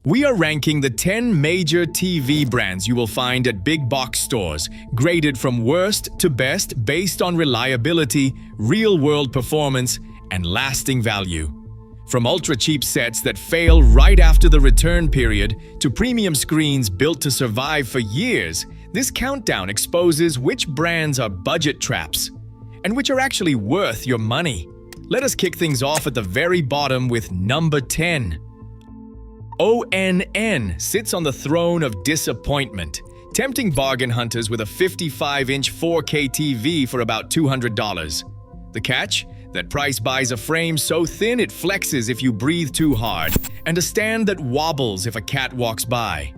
We are ranking the 10 major TV brands you will find at big box stores, graded from worst to best based on reliability, real-world performance, and lasting value. From ultra-cheap sets that fail right after the return period to premium screens built to survive for years, this countdown exposes which brands are budget traps and which are actually worth your money. Let us kick things off at the very bottom with number 10. ONN sits on the throne of disappointment, tempting bargain hunters with a 55-inch 4K TV for about $200. The catch? That price buys a frame so thin it flexes if you breathe too hard, and a stand that wobbles if a cat walks by.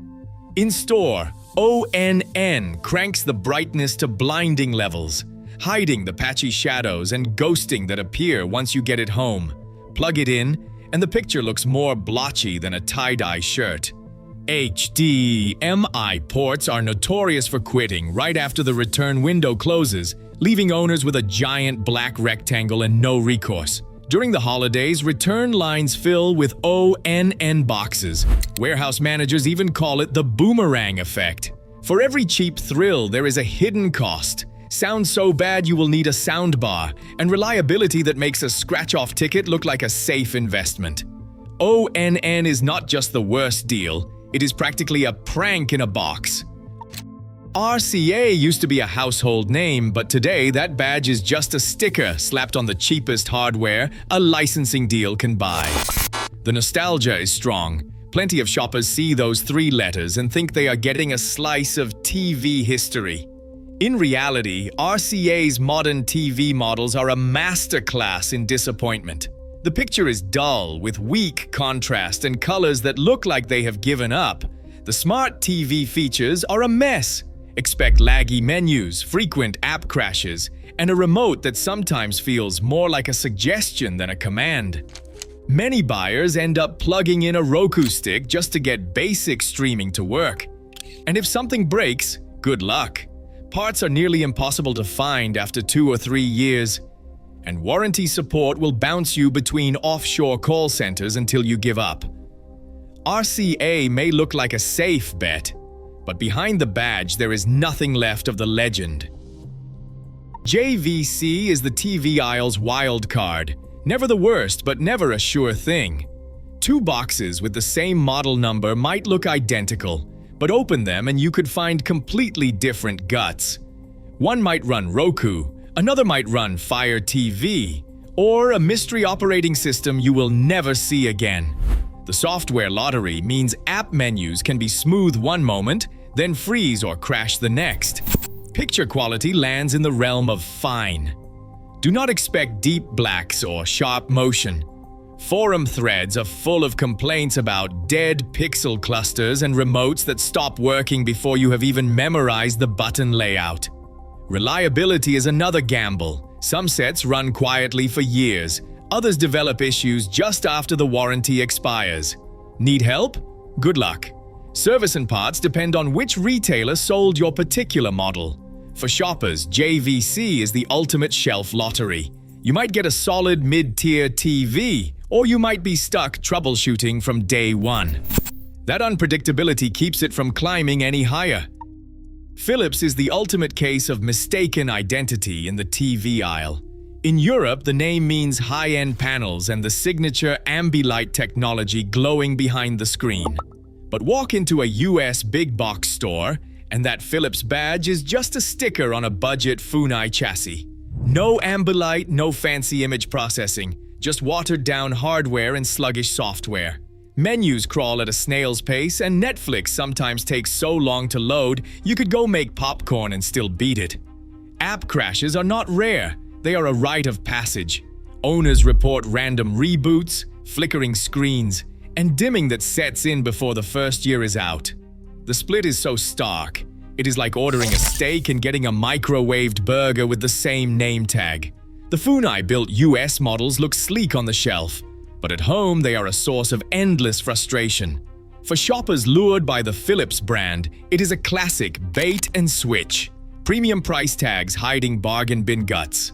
In store, ONN cranks the brightness to blinding levels, hiding the patchy shadows and ghosting that appear once you get it home. Plug it in, and the picture looks more blotchy than a tie-dye shirt. HDMI ports are notorious for quitting right after the return window closes, leaving owners with a giant black rectangle and no recourse. During the holidays, return lines fill with ONN boxes. Warehouse managers even call it the boomerang effect. For every cheap thrill, there is a hidden cost. Sound so bad you will need a soundbar, and reliability that makes a scratch-off ticket look like a safe investment. ONN is not just the worst deal, it is practically a prank in a box. RCA used to be a household name, but today that badge is just a sticker slapped on the cheapest hardware a licensing deal can buy. The nostalgia is strong. Plenty of shoppers see those three letters and think they are getting a slice of TV history. In reality, RCA's modern TV models are a masterclass in disappointment. The picture is dull, with weak contrast and colors that look like they have given up. The smart TV features are a mess. Expect laggy menus, frequent app crashes, and a remote that sometimes feels more like a suggestion than a command. Many buyers end up plugging in a Roku stick just to get basic streaming to work. And if something breaks, good luck. Parts are nearly impossible to find after 2 or 3 years, and warranty support will bounce you between offshore call centers until you give up. RCA may look like a safe bet, but behind the badge there is nothing left of the legend. JVC is the TV aisle's wild card. Never the worst, but never a sure thing. 2 boxes with the same model number might look identical, but open them and you could find completely different guts. One might run Roku, another might run Fire TV, or a mystery operating system you will never see again. The software lottery means app menus can be smooth one moment, then freeze or crash the next. Picture quality lands in the realm of fine. Do not expect deep blacks or sharp motion. Forum threads are full of complaints about dead pixel clusters and remotes that stop working before you have even memorized the button layout. Reliability is another gamble. Some sets run quietly for years. Others develop issues just after the warranty expires. Need help? Good luck. Service and parts depend on which retailer sold your particular model. For shoppers, JVC is the ultimate shelf lottery. You might get a solid mid-tier TV, or you might be stuck troubleshooting from day one. That unpredictability keeps it from climbing any higher. Philips is the ultimate case of mistaken identity in the TV aisle. In Europe, the name means high-end panels and the signature Ambilight technology glowing behind the screen. But walk into a US big box store, and that Philips badge is just a sticker on a budget Funai chassis. No Ambilight, no fancy image processing, just watered-down hardware and sluggish software. Menus crawl at a snail's pace, and Netflix sometimes takes so long to load you could go make popcorn and still beat it. App crashes are not rare, they are a rite of passage. Owners report random reboots, flickering screens, and dimming that sets in before the first year is out. The split is so stark, it is like ordering a steak and getting a microwaved burger with the same name tag. The Funai-built US models look sleek on the shelf, but at home they are a source of endless frustration. For shoppers lured by the Philips brand, it is a classic bait and switch. Premium price tags hiding bargain bin guts.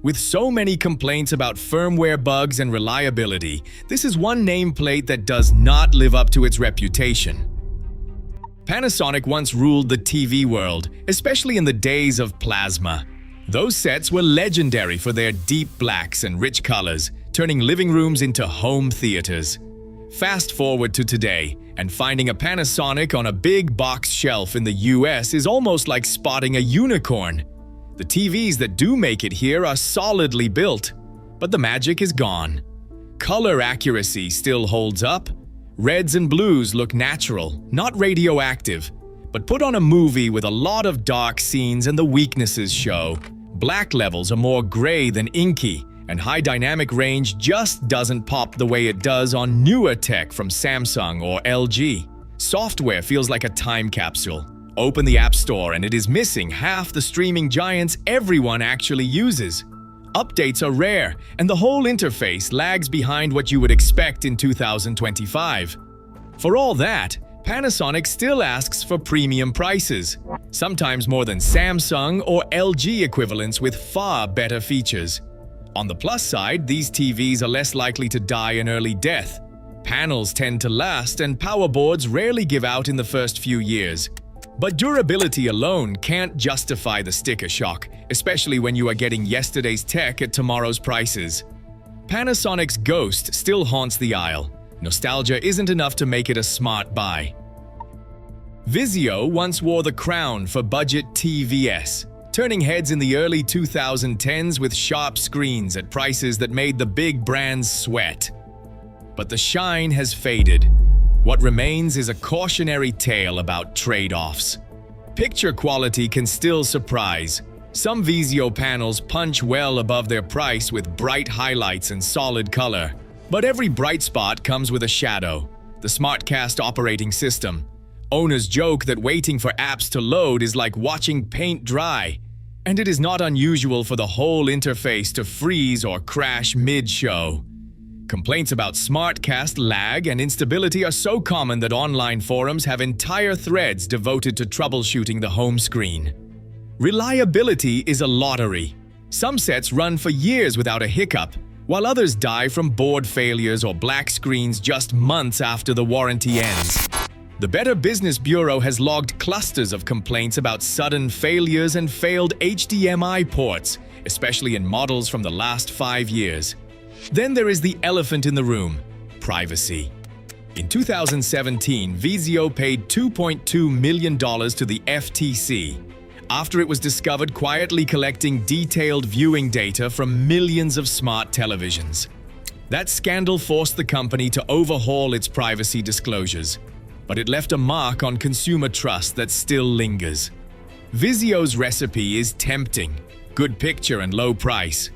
With so many complaints about firmware bugs and reliability, this is one nameplate that does not live up to its reputation. Panasonic once ruled the TV world, especially in the days of plasma. Those sets were legendary for their deep blacks and rich colors, turning living rooms into home theaters. Fast forward to today, and finding a Panasonic on a big box shelf in the US is almost like spotting a unicorn. The TVs that do make it here are solidly built, but the magic is gone. Color accuracy still holds up. Reds and blues look natural, not radioactive. But put on a movie with a lot of dark scenes and the weaknesses show. Black levels are more gray than inky, and high dynamic range just doesn't pop the way it does on newer tech from Samsung or LG. Software feels like a time capsule. Open the App Store and it is missing half the streaming giants everyone actually uses. Updates are rare, and the whole interface lags behind what you would expect in 2025. For all that, Panasonic still asks for premium prices, sometimes more than Samsung or LG equivalents with far better features. On the plus side, these TVs are less likely to die an early death. Panels tend to last, and power boards rarely give out in the first few years. But durability alone can't justify the sticker shock, especially when you are getting yesterday's tech at tomorrow's prices. Panasonic's ghost still haunts the aisle. Nostalgia isn't enough to make it a smart buy. Vizio once wore the crown for budget TVs, turning heads in the early 2010s with sharp screens at prices that made the big brands sweat. But the shine has faded. What remains is a cautionary tale about trade-offs. Picture quality can still surprise. Some Vizio panels punch well above their price with bright highlights and solid color. But every bright spot comes with a shadow: the SmartCast operating system. Owners joke that waiting for apps to load is like watching paint dry. And it is not unusual for the whole interface to freeze or crash mid-show. Complaints about SmartCast lag and instability are so common that online forums have entire threads devoted to troubleshooting the home screen. Reliability is a lottery. Some sets run for years without a hiccup, while others die from board failures or black screens just months after the warranty ends. The Better Business Bureau has logged clusters of complaints about sudden failures and failed HDMI ports, especially in models from the last 5 years. Then there is the elephant in the room: privacy. In 2017, Vizio paid $2.2 million to the FTC after it was discovered quietly collecting detailed viewing data from millions of smart televisions. That scandal forced the company to overhaul its privacy disclosures, but it left a mark on consumer trust that still lingers. Vizio's recipe is tempting: good picture and low price.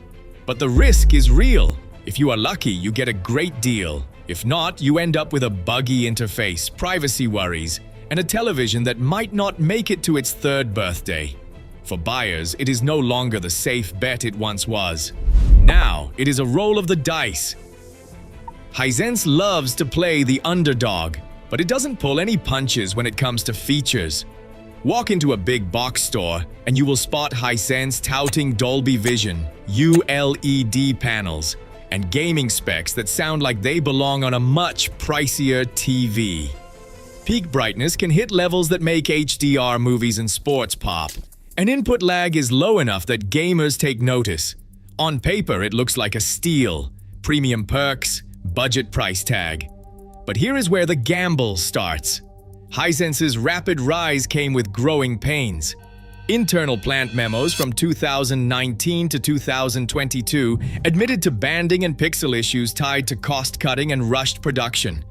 But the risk is real. If you are lucky, you get a great deal. If not, you end up with a buggy interface, privacy worries, and a television that might not make it to its 3rd birthday. For buyers, it is no longer the safe bet it once was. Now, it is a roll of the dice. Hisense loves to play the underdog, but it doesn't pull any punches when it comes to features. Walk into a big box store, and you will spot Hisense touting Dolby Vision, QLED panels, and gaming specs that sound like they belong on a much pricier TV. Peak brightness can hit levels that make HDR movies and sports pop, and input lag is low enough that gamers take notice. On paper, it looks like a steal: premium perks, budget price tag. But here is where the gamble starts. Hisense's rapid rise came with growing pains. Internal plant memos from 2019 to 2022 admitted to banding and pixel issues tied to cost-cutting and rushed production.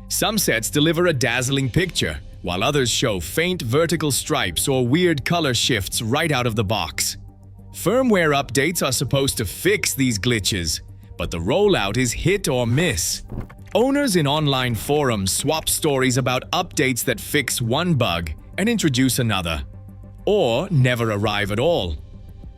Some sets deliver a dazzling picture, while others show faint vertical stripes or weird color shifts right out of the box. Firmware updates are supposed to fix these glitches, but the rollout is hit or miss. Owners in online forums swap stories about updates that fix one bug and introduce another, or never arrive at all.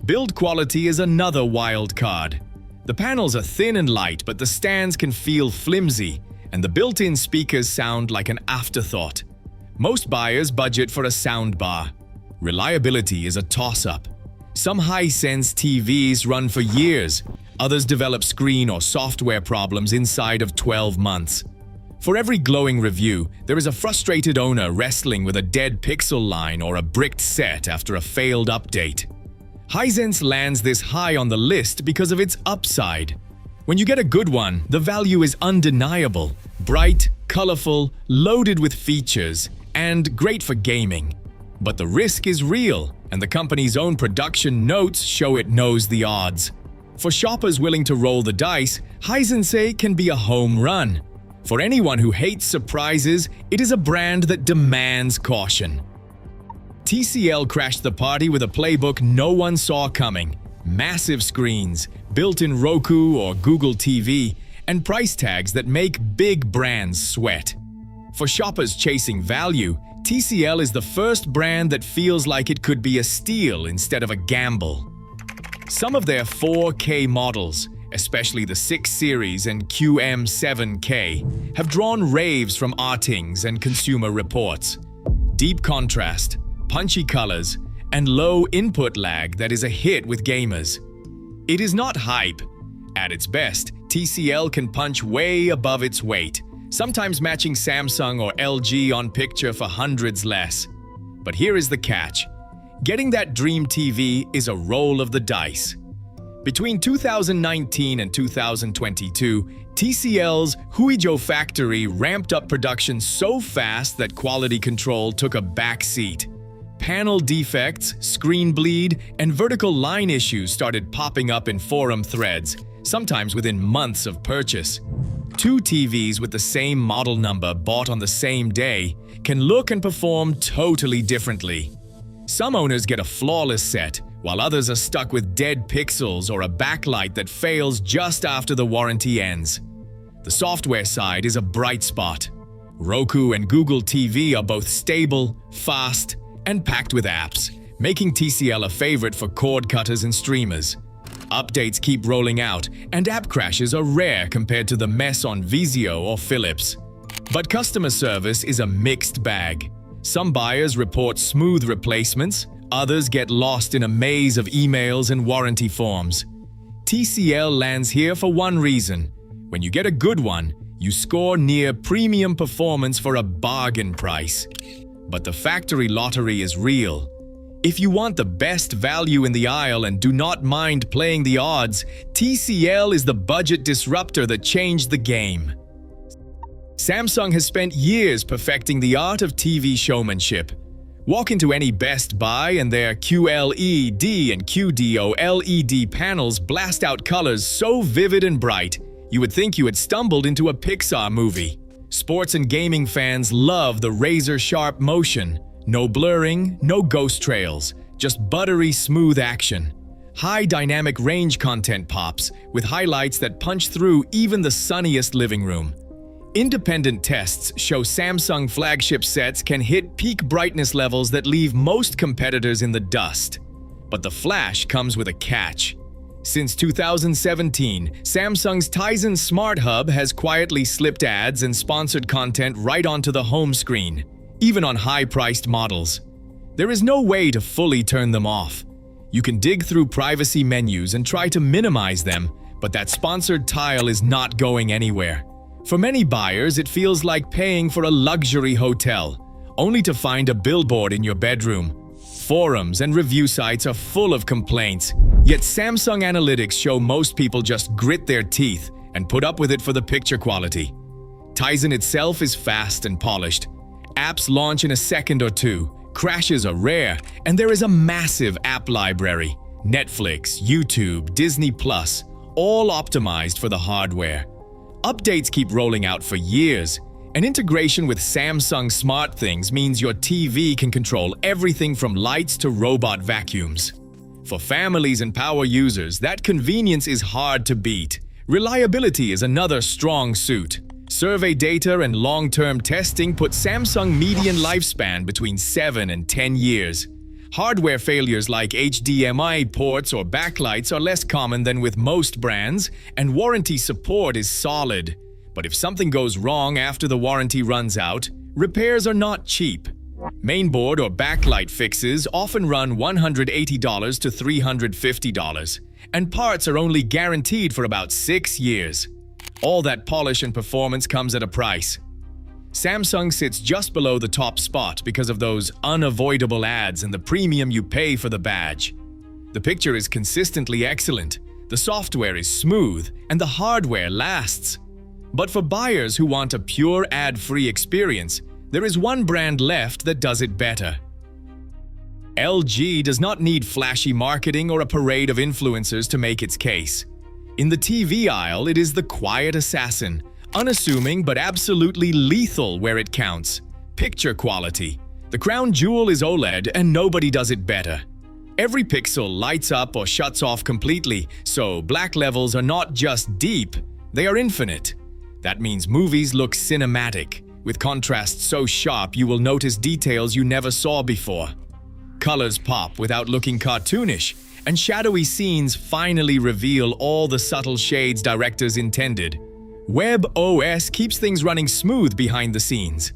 Build quality is another wild card. The panels are thin and light, but the stands can feel flimsy, and the built-in speakers sound like an afterthought. Most buyers budget for a soundbar. Reliability is a toss-up. Some Hisense TVs run for years. Others develop screen or software problems inside of 12 months. For every glowing review, there is a frustrated owner wrestling with a dead pixel line or a bricked set after a failed update. Hisense lands this high on the list because of its upside. When you get a good one, the value is undeniable. Bright, colorful, loaded with features, and great for gaming. But the risk is real, and the company's own production notes show it knows the odds. For shoppers willing to roll the dice, Hisense can be a home run. For anyone who hates surprises, it is a brand that demands caution. TCL crashed the party with a playbook no one saw coming. Massive screens, built-in Roku or Google TV, and price tags that make big brands sweat. For shoppers chasing value, TCL is the first brand that feels like it could be a steal instead of a gamble. Some of their 4K models, especially the 6 Series and QM7K, have drawn raves from artings and consumer reports. Deep contrast, punchy colors, and low input lag that is a hit with gamers. It is not hype. At its best, TCL can punch way above its weight, sometimes matching Samsung or LG on picture for hundreds less. But here is the catch. Getting that dream TV is a roll of the dice. Between 2019 and 2022, TCL's Huizhou factory ramped up production so fast that quality control took a back seat. Panel defects, screen bleed, and vertical line issues started popping up in forum threads, sometimes within months of purchase. 2 TVs with the same model number bought on the same day can look and perform totally differently. Some owners get a flawless set, while others are stuck with dead pixels or a backlight that fails just after the warranty ends. The software side is a bright spot. Roku and Google TV are both stable, fast, and packed with apps, making TCL a favorite for cord cutters and streamers. Updates keep rolling out, and app crashes are rare compared to the mess on Vizio or Philips. But customer service is a mixed bag. Some buyers report smooth replacements, others get lost in a maze of emails and warranty forms. TCL lands here for one reason. When you get a good one, you score near premium performance for a bargain price. But the factory lottery is real. If you want the best value in the aisle and do not mind playing the odds, TCL is the budget disruptor that changed the game. Samsung has spent years perfecting the art of TV showmanship. Walk into any Best Buy and their QLED and QDO LED panels blast out colors so vivid and bright, you would think you had stumbled into a Pixar movie. Sports and gaming fans love the razor-sharp motion. No blurring, no ghost trails, just buttery smooth action. High dynamic range content pops, with highlights that punch through even the sunniest living room. Independent tests show Samsung flagship sets can hit peak brightness levels that leave most competitors in the dust. But the flash comes with a catch. Since 2017, Samsung's Tizen Smart Hub has quietly slipped ads and sponsored content right onto the home screen, even on high-priced models. There is no way to fully turn them off. You can dig through privacy menus and try to minimize them, but that sponsored tile is not going anywhere. For many buyers, it feels like paying for a luxury hotel, only to find a billboard in your bedroom. Forums and review sites are full of complaints, yet Samsung analytics show most people just grit their teeth and put up with it for the picture quality. Tizen itself is fast and polished. Apps launch in a second or two, crashes are rare, and there is a massive app library. Netflix, YouTube, Disney+, all optimized for the hardware. Updates keep rolling out for years. An integration with Samsung SmartThings means your TV can control everything from lights to robot vacuums. For families and power users, that convenience is hard to beat. Reliability is another strong suit. Survey data and long-term testing put Samsung median lifespan between 7 and 10 years. Hardware failures like HDMI ports or backlights are less common than with most brands, and warranty support is solid. But if something goes wrong after the warranty runs out, repairs are not cheap. Mainboard or backlight fixes often run $180 to $350, and parts are only guaranteed for about 6 years. All that polish and performance comes at a price. Samsung sits just below the top spot because of those unavoidable ads and the premium you pay for the badge. The picture is consistently excellent, the software is smooth, and the hardware lasts. But for buyers who want a pure ad-free experience, there is one brand left that does it better. LG does not need flashy marketing or a parade of influencers to make its case. In the TV aisle, it is the quiet assassin, unassuming but absolutely lethal where it counts. Picture quality. The crown jewel is OLED, and nobody does it better. Every pixel lights up or shuts off completely, so black levels are not just deep, they are infinite. That means movies look cinematic, with contrast so sharp you will notice details you never saw before. Colors pop without looking cartoonish, and shadowy scenes finally reveal all the subtle shades directors intended. Web OS keeps things running smooth behind the scenes.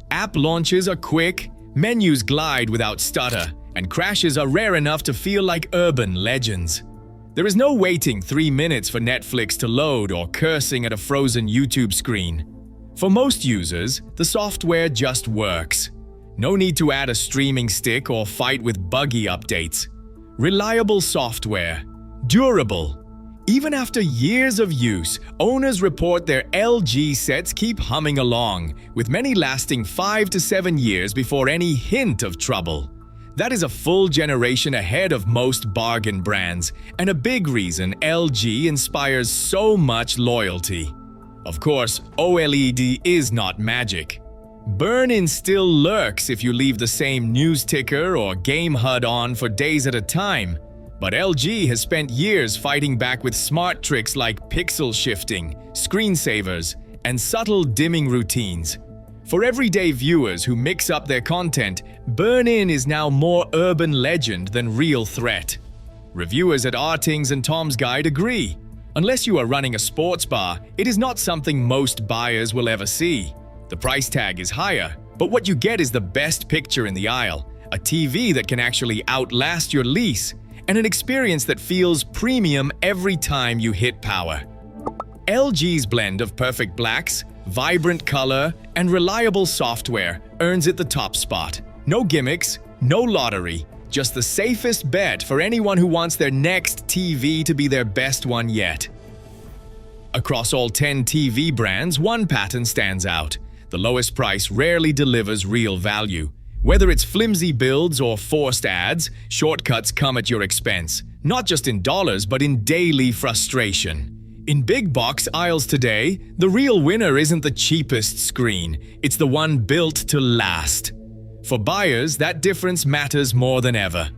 App launches are quick, menus glide without stutter, and crashes are rare enough to feel like urban legends. There is no waiting 3 minutes for Netflix to load or cursing at a frozen YouTube screen. For most users, the software just works. No need to add a streaming stick or fight with buggy updates. Reliable software. Durable. Even after years of use, owners report their LG sets keep humming along, with many lasting 5 to 7 years before any hint of trouble. That is a full generation ahead of most bargain brands, and a big reason LG inspires so much loyalty. Of course, OLED is not magic. Burn-in still lurks if you leave the same news ticker or game HUD on for days at a time, but LG has spent years fighting back with smart tricks like pixel shifting, screensavers, and subtle dimming routines. For everyday viewers who mix up their content, burn-in is now more urban legend than real threat. Reviewers at Artings and Tom's Guide agree. Unless you are running a sports bar, it is not something most buyers will ever see. The price tag is higher, but what you get is the best picture in the aisle, a TV that can actually outlast your lease, and an experience that feels premium every time you hit power. LG's blend of perfect blacks, vibrant color, and reliable software earns it the top spot. No gimmicks, no lottery, just the safest bet for anyone who wants their next TV to be their best one yet. Across all 10 TV brands, one pattern stands out. The lowest price rarely delivers real value. Whether it's flimsy builds or forced ads, shortcuts come at your expense, not just in dollars but in daily frustration. In big box aisles today, the real winner isn't the cheapest screen, it's the one built to last. For buyers, that difference matters more than ever.